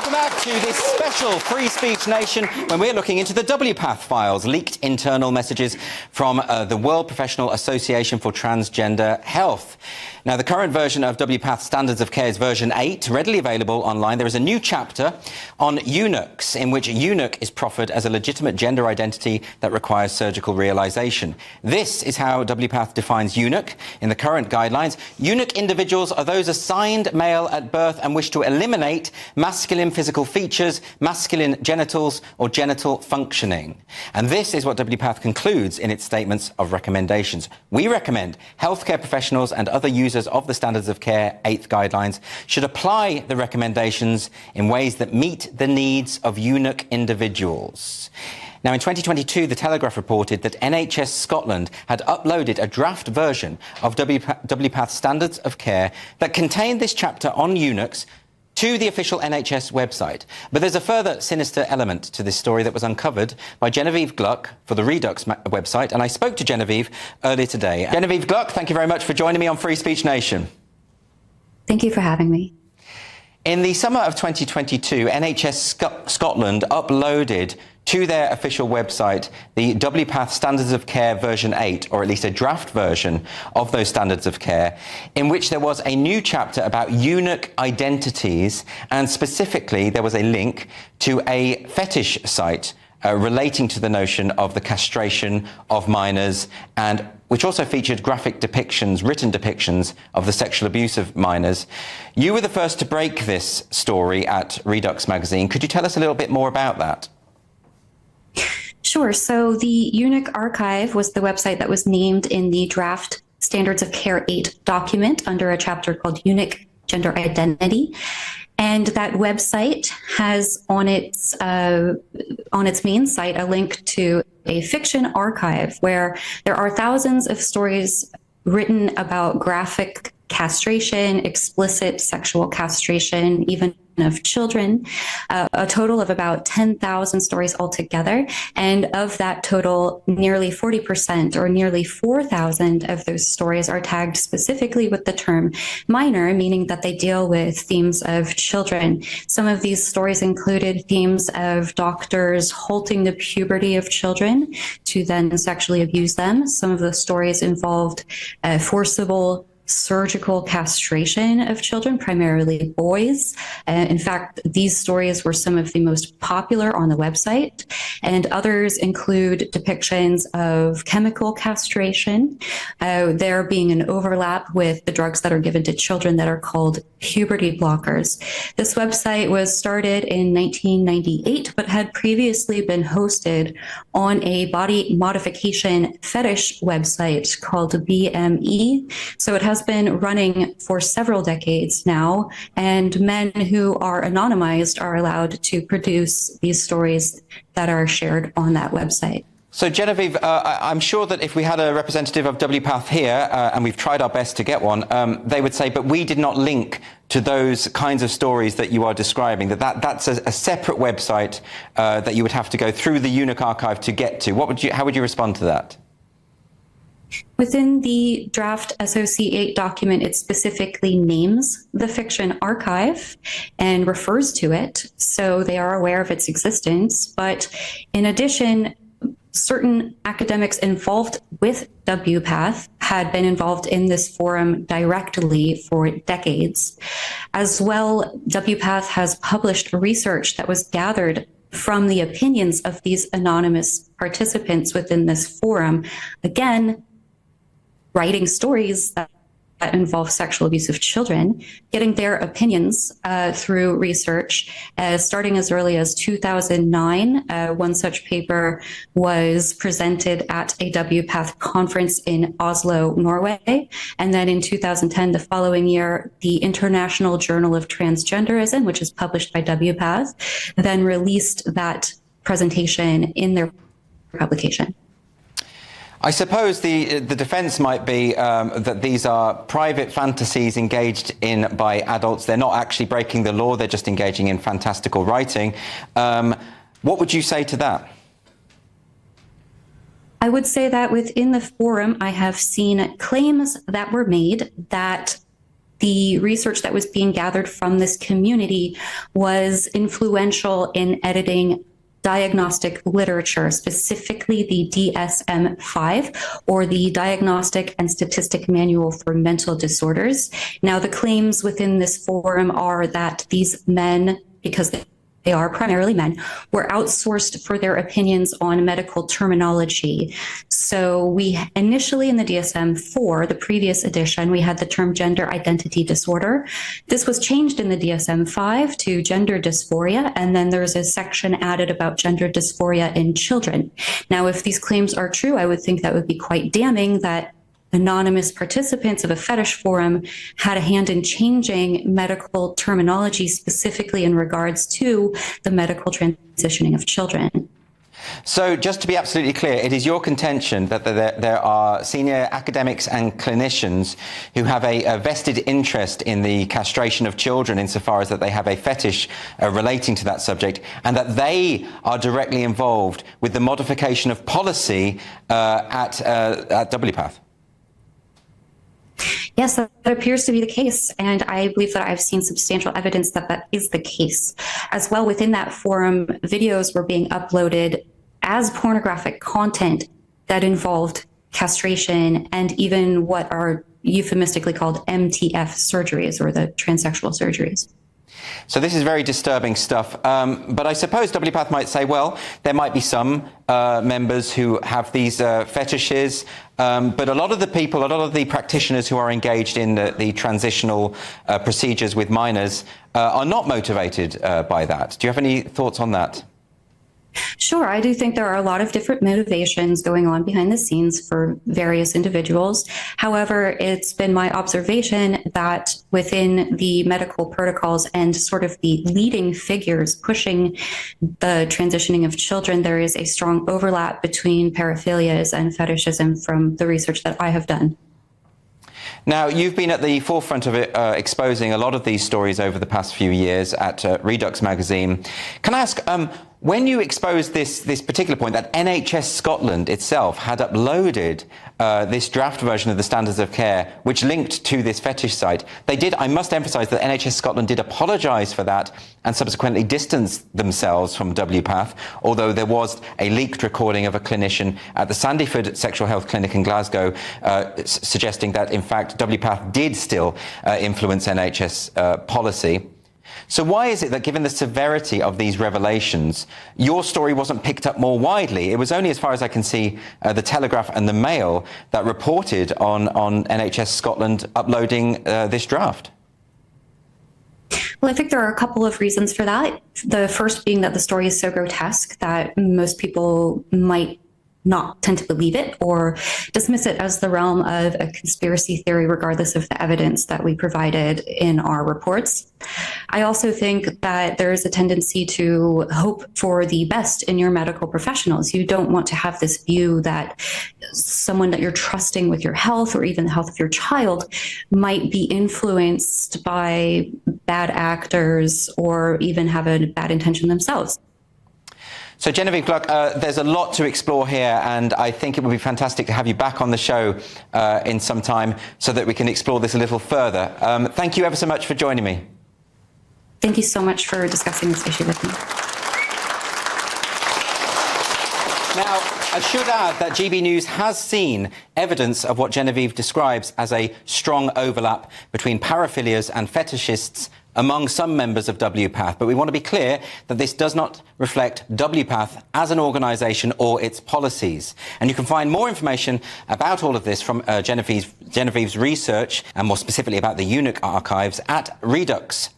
Welcome back to this special Free Speech Nation when we're looking into the WPATH files, leaked internal messages from the World Professional Association for Transgender Health. Now, the current version of WPATH Standards of Care is version 8, readily available online. There is a new chapter on eunuchs, in which eunuch is proffered as a legitimate gender identity that requires surgical realisation. This is how WPATH defines eunuch in the current guidelines. Eunuch individuals are those assigned male at birth and wish to eliminate masculine physical features, masculine genitals or genital functioning. And this is what WPATH concludes in its statements of recommendations. We recommend healthcare professionals and other users of the Standards of Care 8th guidelines should apply the recommendations in ways that meet the needs of eunuch individuals. Now, in 2022, The Telegraph reported that NHS Scotland had uploaded a draft version of WPATH Standards of Care that contained this chapter on eunuchs to the official NHS website. But there's a further sinister element to this story that was uncovered by Genevieve Gluck for the Reduxx website, and I spoke to Genevieve earlier today. Genevieve Gluck, thank you very much for joining me on Free Speech Nation. Thank you for having me. In the summer of 2022, NHS Scotland uploaded to their official website the WPATH Standards of Care version 8, or at least a draft version of those standards of care, in which there was a new chapter about eunuch identities, and specifically there was a link to a fetish site relating to the notion of the castration of minors, and which also featured graphic depictions, written depictions of the sexual abuse of minors. You were the first to break this story at Reduxx magazine. Could you tell us a little bit more about that? Sure. So the Eunuch Archive was the website that was named in the draft Standards of Care 8 document under a chapter called Eunuch Gender Identity. And that website has on its main site a link to a fiction archive where there are thousands of stories written about graphic castration, explicit sexual castration, even of children, a total of about 10,000 stories altogether. And of that total, nearly 40% or nearly 4,000 of those stories are tagged specifically with the term minor, meaning that they deal with themes of children. Some of these stories included themes of doctors halting the puberty of children to then sexually abuse them. Some of the stories involved forcible surgical castration of children, primarily boys. In fact, these stories were some of the most popular on the website, and others include depictions of chemical castration, there being an overlap with the drugs that are given to children that are called puberty blockers. This website was started in 1998, but had previously been hosted on a body modification fetish website called BME. So it has been running for several decades now, and men who are anonymized are allowed to produce these stories that are shared on that website. So, Genevieve, I'm sure that if we had a representative of WPATH here, and we've tried our best to get one, they would say, but we did not link to those kinds of stories that you are describing, that's a separate website that you would have to go through the Eunuch Archive to get to. How would you respond to that? Within the draft SOC 8 document, it specifically names the fiction archive and refers to it, so they are aware of its existence. But in addition, certain academics involved with WPATH had been involved in this forum directly for decades. As well, WPATH has published research that was gathered from the opinions of these anonymous participants within this forum, again, writing stories that involve sexual abuse of children, getting their opinions through research, starting as early as 2009. One such paper was presented at a WPATH conference in Oslo, Norway. And then in 2010, the following year, the International Journal of Transgenderism, which is published by WPATH, then released that presentation in their publication. I suppose the defence might be that these are private fantasies engaged in by adults. They're not actually breaking the law, they're just engaging in fantastical writing. What would you say to that? I would say that within the forum, I have seen claims that were made that the research that was being gathered from this community was influential in editing diagnostic literature, specifically the DSM-5, or the Diagnostic and Statistic Manual for Mental Disorders. Now, the claims within this forum are that these men, because they are primarily men, were outsourced for their opinions on medical terminology. So we initially in the DSM-4, the previous edition, we had the term gender identity disorder. This was changed in the DSM-5 to gender dysphoria, and then there's a section added about gender dysphoria in children. Now, if these claims are true, I would think that would be quite damning that anonymous participants of a fetish forum had a hand in changing medical terminology, specifically in regards to the medical transitioning of children. So just to be absolutely clear, it is your contention that there are senior academics and clinicians who have a vested interest in the castration of children insofar as that they have a fetish relating to that subject, and that they are directly involved with the modification of policy at WPATH? Yes, that appears to be the case, and I believe that I've seen substantial evidence that that is the case. As well, within that forum, videos were being uploaded as pornographic content that involved castration and even what are euphemistically called MTF surgeries, or the transsexual surgeries. So this is very disturbing stuff. But I suppose WPATH might say, well, there might be some members who have these fetishes, but a lot of the people, a lot of the practitioners who are engaged in the transitional procedures with minors are not motivated by that. Do you have any thoughts on that? Sure, I do think there are a lot of different motivations going on behind the scenes for various individuals. However, it's been my observation that within the medical protocols and sort of the leading figures pushing the transitioning of children, there is a strong overlap between paraphilias and fetishism from the research that I have done. Now, you've been at the forefront of it, exposing a lot of these stories over the past few years at Reduxx magazine. Can I ask, when you exposed this particular point, that NHS Scotland itself had uploaded this draft version of the Standards of Care, which linked to this fetish site, they did, I must emphasise that NHS Scotland did apologise for that and subsequently distanced themselves from WPATH, although there was a leaked recording of a clinician at the Sandyford Sexual Health Clinic in Glasgow suggesting that, in fact, WPATH did still influence NHS policy. So why is it that, given the severity of these revelations, your story wasn't picked up more widely? It was only, as far as I can see, the Telegraph and the Mail that reported on NHS Scotland uploading this draft. Well, I think there are a couple of reasons for that. The first being that the story is so grotesque that most people might not tend to believe it or dismiss it as the realm of a conspiracy theory, regardless of the evidence that we provided in our reports. I also think that there is a tendency to hope for the best in your medical professionals. You don't want to have this view that someone that you're trusting with your health or even the health of your child might be influenced by bad actors or even have a bad intention themselves. So, Genevieve Gluck, there's a lot to explore here, and I think it would be fantastic to have you back on the show in some time so that we can explore this a little further. Thank you ever so much for joining me. Thank you so much for discussing this issue with me. Now, I should add that GB News has seen evidence of what Genevieve describes as a strong overlap between paraphilias and fetishists among some members of WPATH, but we want to be clear that this does not reflect WPATH as an organisation or its policies. And you can find more information about all of this from Genevieve's research, and more specifically about the eunuch archives, at Reduxx.